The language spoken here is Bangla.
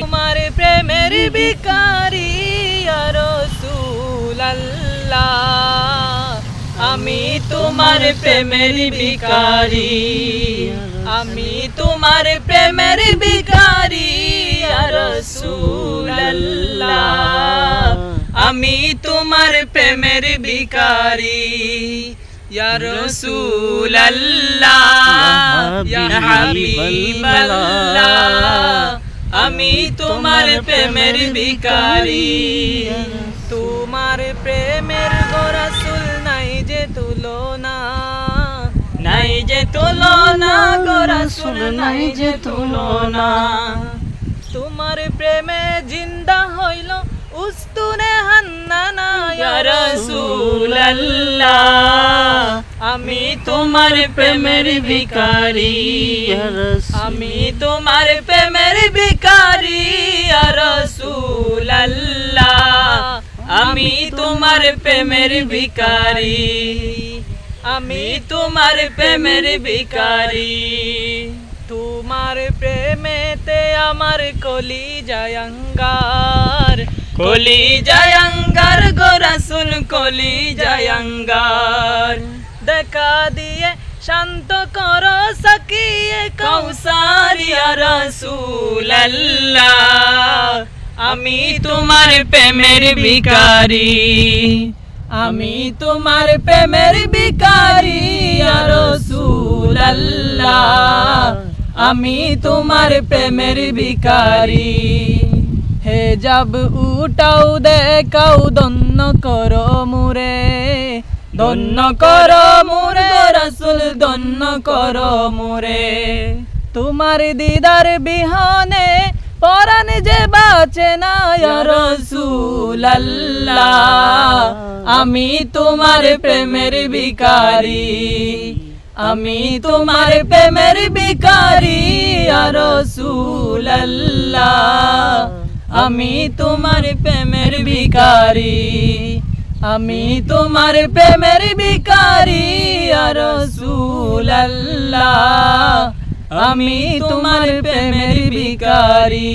তোমার প্রেমের ভিখারি ইয়া রাসূলুল্লাহ আমি তোমার প্রেমের ভিখারি আমি তোমার প্রেমের ভিখারি ইয়া রাসূলুল্লাহ আমি তোমার প্রেমের ভিখারি ইয়া রাসূলুল্লাহ ইয়া হাবিবাল্লাহ আমি তোমার প্রেমের ভিখারি তোমার প্রেমের গো রাসূল নাই যে তুলনা নাই যে তুলনা গো রাসূল নাই যে তুলনা তোমার প্রেমে জিন্দা হইল উস্তুনে হান্নানা ইয়া রাসূলুল্লাহ আমি তোমার প্রেমের ভিখারি আমি তোমার প্রেমের ভিখারি ইয়া রাসূলুল্লাহ আমি তোমার প্রেমের ভিখারি আমি তোমার প্রেমের ভিখারি তোমার প্রেমেতে আমার কলিজায় আঙ্গার গো রাসূল কলিজায় আঙ্গার দেখা দিয়ে শান্ত করো সাকিয়ে কাউসার ইয়া রাসূলুল্লাহ আমি তোমার প্রেমের ভিখারি আমি তোমার প্রেমের ভিখারি ইয়া রাসূলুল্লাহ আমি তোমার প্রেমের ভিখারি হে জব উঠাও দেখাও দন্ন করো মুরে রাসূল দন্ন করো মুরে তোমার দিদার বিহনে পরাণ যে বাঁচে না ইয়া রাসূলুল্লাহ আমি তোমার প্রেমের ভিখারি আমি তোমার প্রেমের ভিখারি ইয়া রাসূলুল্লাহ আমি তোমার প্রেমের ভিখারি আমি তোমার প্রেমের ভিখারি ইয়া রাসূলুল্লাহ আমি তোমার প্রেমের ভিখারি